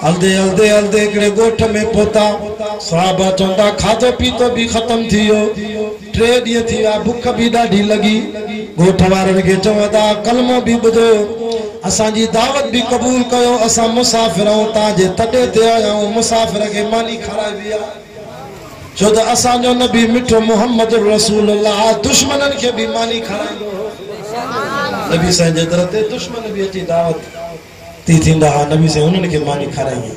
हलदे हलदे हलदे हिकिड़े ॻोठ में पहुता। सहाबा चवंदा खाधो पीतो भी खत्म थी वियो, 3 ॾींहं थी विया, बुख भी ॾाढी लगी। ॻोठ वारनि खे चवंदा कलमो भी ॿुधो, असांजी दावत भी क़बूल कयो, असां मुसाफ़िर आहियूं, तव्हांजे तॾे ते आया आहियूं, मुसाफ़िर खे मानी खाराइबी आहे। छो त असांजो नबी मिठो मोहम्मद रसूलुल्लाह दुश्मननि खे भी मानी खाराईंदो हो। नबी साईं जे दर ते दुश्मन भी अची दावत थी थींदा हा, नबी साईं उन्हनि खे मानी खाराई।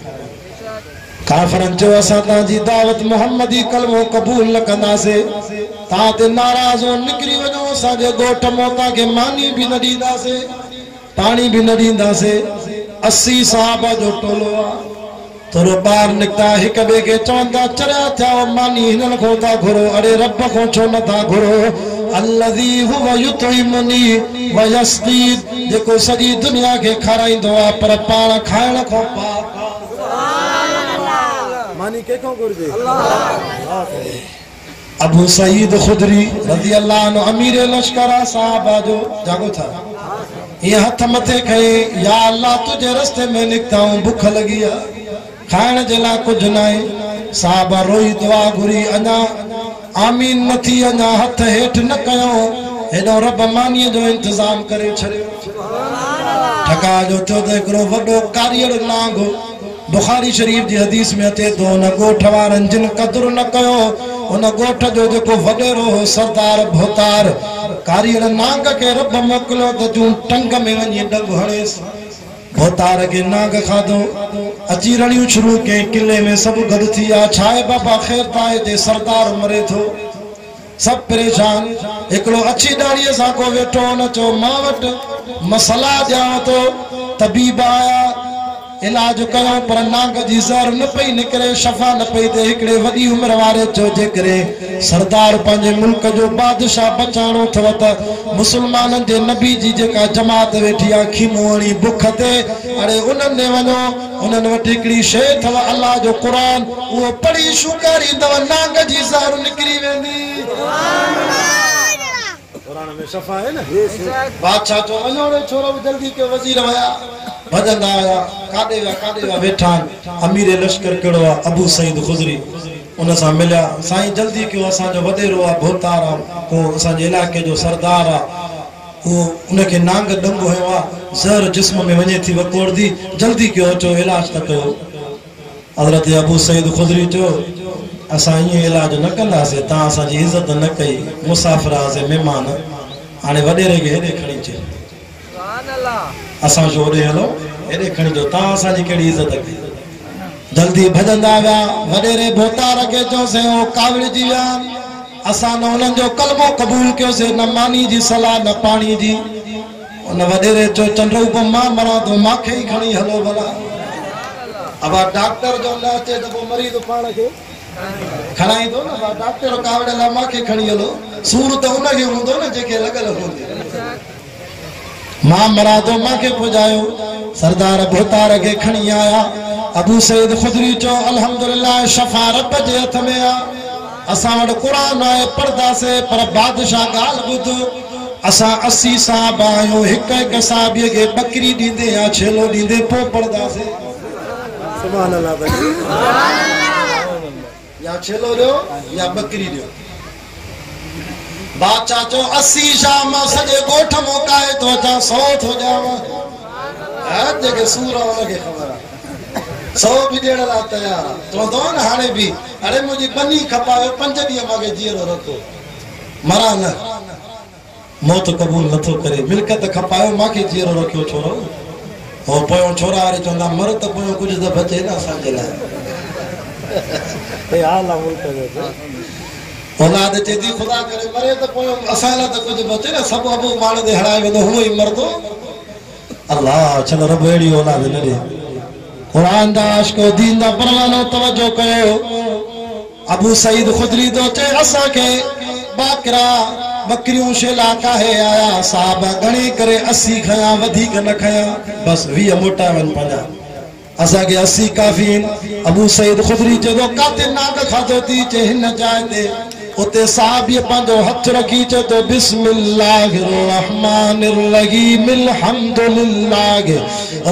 काफ़रनि चयो असां तव्हांजी दावत मुहम्मदी कलमो क़बूल न कंदासीं, तव्हां ते नाराज़ हो, निकिरी वञो, असांजे ॻोठ मां तव्हांखे मानी भी न ॾींदासीं, पानी भी न ॾींदासीं। 80 सहाबा जो टोलो आहे। थोरो ॿाहिरि निकिता, हिक ॿिए खे चवंदा चरिया थिया, मानी हिननि खां था घुरो, अरे रब खां छो नथा घुरो? अल्लज़ी हुव युतइमुनी व यस्क़ीन, जेको सॼी दुनिया खे खाराईंदो आहे पर पाण खाइण खां पाक मानी कंहिंखां घुरिजे? अबू सईद खुदरी रज़ी अल्लाह अन्हु अमीर लश्कर साहबा जो जागो था, ये हथ मथे खई, या अल्लाह तुझे रस्ते में निकता हूं, भूख लगी है, खाइण जे लाइ कुझु न आहे। साहबा रोई दुआ घुरी, अञा आमीन न थी, अञा हथ हेठि न कयो, हेॾो रब मानीअ जो इंतज़ाम करे छॾियो। ठका जो थियो त हिकिड़ो वॾो कारीअर नांग, बुखारी शरीफ़ जी हदीस में अचे थो, हुन ॻोठ वारनि जिन क़दुरु न कयो, हुन ॻोठ जो जेको वॾेरो हो सरदार भोतार, कारीअर नांग खे रब मोकिलियो त तूं टंग में वञी डंग हणेसि। भोतार के नाग खाधो, अची रड़ियूं शुरू कई, किले में सब गॾु थी विया। छा आहे बाबा ख़ैर ताए ते सरदार मरे थो, सब परेशान। हिकिड़ो अची ॾाड़ीअ सां को वेठो, न चयो मां वटि मसला ॾियां थो, तबीब आया, इलाज कयो, पर नाग जी ज़हर न पई निकिरे, शफ़ा न पई थिए। हिकिड़े वॾी उमिरि वारे चयो जेकॾहिं सरदार पंहिंजे मुल्क जो बादशाह बचाइणो अथव त मुसलमाननि जे नबी जी जेका जमात वेठी आहे खीमो हणी बुख ते, अरे उन्हनि ॾे वञो, उन्हनि वटि हिकिड़ी शइ अथव अल्लाह जो क़ुरान, उहो पढ़ी शुकारींदव, नाग जी ज़हर निकिरी वेंदी। क़ुरान में शफ़ा है ना। बादशाह चयो वञो छोरो, जल्दी के वज़ीर वया, भजंदा आया, काॾे विया वेठा। अमीर लश्कर कहिड़ो आहे? अबू सईद खुदरी। उन सां मिलिया, साईं जल्दी कयो, असांजो वॾेरो आहे भोतार आहे, को असांजे इलाइक़े जो सरदार आहे, उहो उनखे नांग डंगो हयो आहे, ज़हर जिस्म में वञे थी वकोड़दी, जल्दी कयो, अचो इलाज त कयो। हज़रत अबू सईद खुदरी चयो असां ईअं इलाज न कंदासीं, तव्हां असांजी इज़त न कई, मुसाफ़िर हुआसीं, महिमान, हाणे वॾेरे खे हेॾे खणी अचे, असां छो होॾे हलो, हेॾे खणी अचो, तव्हां असांजी कहिड़ी इज़त कई? जल्दी भजंदा विया। वॾेरे भोतार खे चयोसीं, हो कावड़िजी विया, असां न उन्हनि जो कलमो क़बूल कयोसीं, न मानी जी सलाह न पाणी जी। उन वॾेरे चयो चंड्रू मां मरां थो, मूंखे ई खणी हलो भला। अब डॉक्टर जो न अचे त पोइ मरीज़ पाण खे खणाईंदो न, डॉक्टर कावड़ लाइ मूंखे खणी हलो, सूर त उनखे हूंदो न जेके लॻल हूंदी। मां मरां थो, मूंखे पुॼायो। सरदार भोतार खे खणी आया। अबू सईद खुदरी चयो अल्हम्दुलिल्लाह, शफ़ा रब जे हथ में आहे, असां वटि क़ुरान आहे, पढ़ंदासीं, पर बादशाह ॻाल्हि ॿुध, असां 80 साहबा आहियूं, हिक हिक साहबीअ खे बकरी ॾींदे या छेलो ॾींदे पोइ पढ़ंदासीं। सुभान अल्लाह, या छेलो ॾियो या बकरी ॾियो। बादशाह चयो 80 शाह मां सॼे ॻोठ मोकाए थो अचां, 100 थो ॾियांव, जेके सूर हुनखे ख़बर आहे, 100 बि ॾियण लाइ तयार आहे। चवंदो न हाणे बि, अरे मुंहिंजी बनी खपायो, 5 ॾींहं मूंखे जीअरो रखो, मरां न, मौत क़बूल नथो करे, मिल्कत खपायो, मूंखे जीअरो रखियो छोरो। हो पोयों छोरा वारे चवंदा मर त पोयों कुझु त बचे न असांजे लाइ। औलाद चए थी ख़ुदा करे मरे त पोयों असां लाइ त कुझु बचे न, सभु अबू माण्हू ते हणाए वेंदो, हूअ ई मरदो। अल्लाह चलो रब अहिड़ी औलाद न ॾे। क़ुरान जा आशिक़ो दीन जा परवानो तवजो कयो। अबू सईद खुदरी तो चए असांखे बाकरा बकरियों शेला काहे आया, साहब गणे करे 80 खया, वधीक न खया, बस 20 मोटा वन पंजा, असांखे 80 काफ़ी। अबू सईद खुदरी चयो काते नाग खाधो थी? चे हिन जाइ ते। उते साहबी पंहिंजो हथ रखी चए तो बिस्मिल्लाहिर रहमानिर रहीम अल्हम्दुलिल्लाह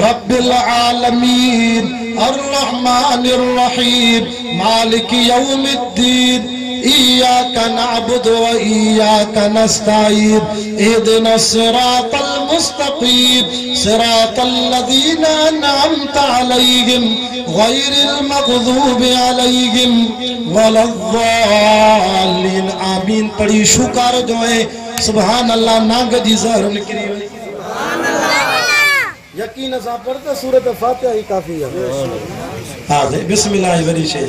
रब्बिल आलमीन अर्रहमानिर रहीम मालिक यौमिद्दीन इय्याका नअबुदु व इय्याका नस्तईन इहदिनस सिरातल मुस्तकीम सिरातल लज़ीना अनअमता अलैहिम गैरिल मग़ज़ूबि अलैहिम वलद्दालिन। आमीन पढ़ी शुक्र जो है सुभान अल्लाह नाग जी ज़हर निकरी वई। यकीन सां पढ़ते सूरत फातिहा ही काफी है। हां बिस्मिल्लाह वरी शे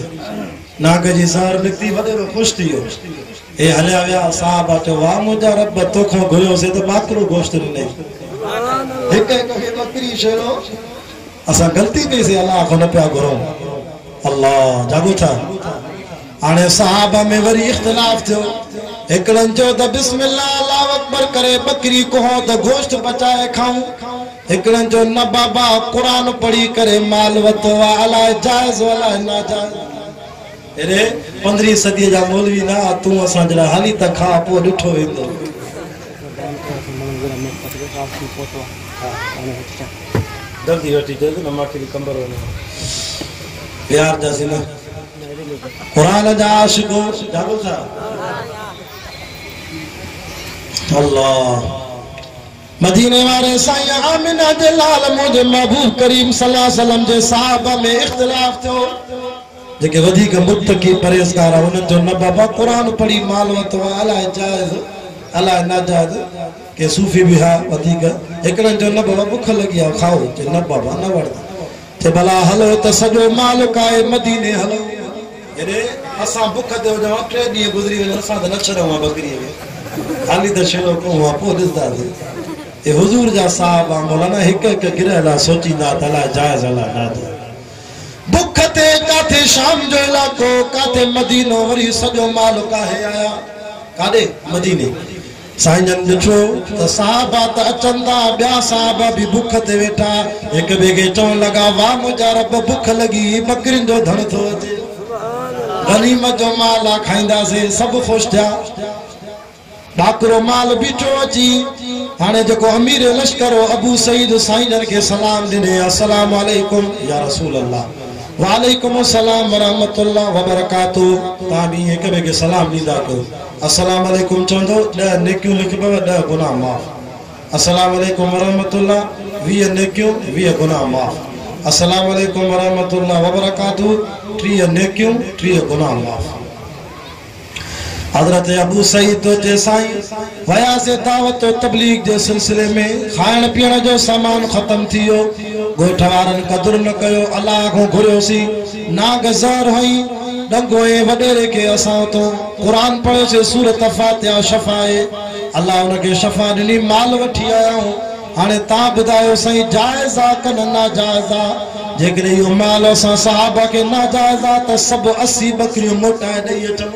नाग जी ज़हर निकती वडेरो खुश थियो। ए हलिया विया साहब चो वाह मुंहिंजा रब तोखो घुरियो से तो बाकरो गोश्त ॾिनई। हिक हिक खे बकरी शेरो असां गलती कई से अल्लाह को न पिया घुरूं। अल्लाह जागो था। हाणे साहब में वरी इख्तिलाफ थियो। हिकड़न चयो त बिस्मिल्लाह अल्लाह अकबर करे बकरी को त गोश्त बचाए खाऊं। हिकड़न चयो न बाबा कुरान पढ़ी करे माल वतो अलाए जायज़ अलाए नाजायज़। अरे 15वीं सदी जा मौलवी ना तू असां जरा हाली त खा पो ॾिठो वेंदो। जल्दी वठी जल्दी न माखे भी कंबर वने प्यार जैसे ना कुरान जा आशिको जागो था। अल्लाह मदीने वाले साईं आमिना दे लाल मुझे महबूब करीम सल्लल्लाहु अलैहि वसल्लम जे साहबा में इख्तिलाफ थियो। जेके वधिक मुत्तकी परहेज़गार उन जो न बाबा कुरान पढ़ी माल वतो अलाए जायज़ अलाए नाजायज़ के सूफी भी हा वधिक। हिकड़न जो न बाबा भूख लगी आ खाओ जे न बाबा न वरदा ते भला हलो त सजो माल काए मदीने हलो। अरे असां भूख ते जो 3 ॾींहं गुज़री वे असां त न छॾऊं बकरी खे हाली त छेड़ो को पो ॾिसदासीं। ए हुजूर जा साहब मौलाना हिक हिक गिरहला सोचींदा त अलाए जायज़ अलाए नाजायज़। भूख ते काथे शाम जो इलाको काथे मदीनो वरी सजो माल काहे आया काडे मदीने। साईं जन ॾिठो त साहबा त अचनि था ॿिया साहबा भी भूख ते वेठा हिक ॿिए खे चवण लॻा वाह मुंहिंजा रब भूख लगी बकरियुनि जो धण थो अचे गनीमत जो माल आहे खाईंदासीं। सभु ख़ुशि थिया। बाकरो माल बीठो अची हाणे जेको अमीर लश्कर अबू सईद साईं जन खे सलाम ॾिने अस्सलाम वालेकुम या रसूल अल्लाह वालेकुम अस्सलाम वरहमतुल्लाह वबरकातुहू। तव्हां भी हिक ॿिए खे सलाम ॾींदा कयो। अस्सलाम वालेकुम चवंदो 10 नेकियूं लिखबव 10 गुनाह माफ़। अस्सलाम वालेकुम वरहमतुल्लाह 20 नेकियूं 20 गुनाह माफ़। अस्सलाम वालेकुम वरहमतुल्लाह वबरकातुहू 30 नेकियूं 30 गुनाह माफ़। हजरत अबू सईद तो जे साईं वया से दावत तबलीग जे सिलसिले में खाइण पीअण जो सामान खत्म थियो। गोठ वारन कदुर न कयो अल्लाह को घुरियोसी नाग ज़हर हई डंगो ए वडेरे के असां तो कुरान पढ़े से सूरत फातिहा शफाए अल्लाह उनके शफा ॾिनी माल वठी आया हूं। हाणे तव्हां ॿुधायो साईं जायज़ आहे कन नाजायज़ आहे। जेकॾहिं इहो माल असां साहबा खे नाजायज़ आहे त सभु 80 बकरियूं मोटाए ॾेई अचूं।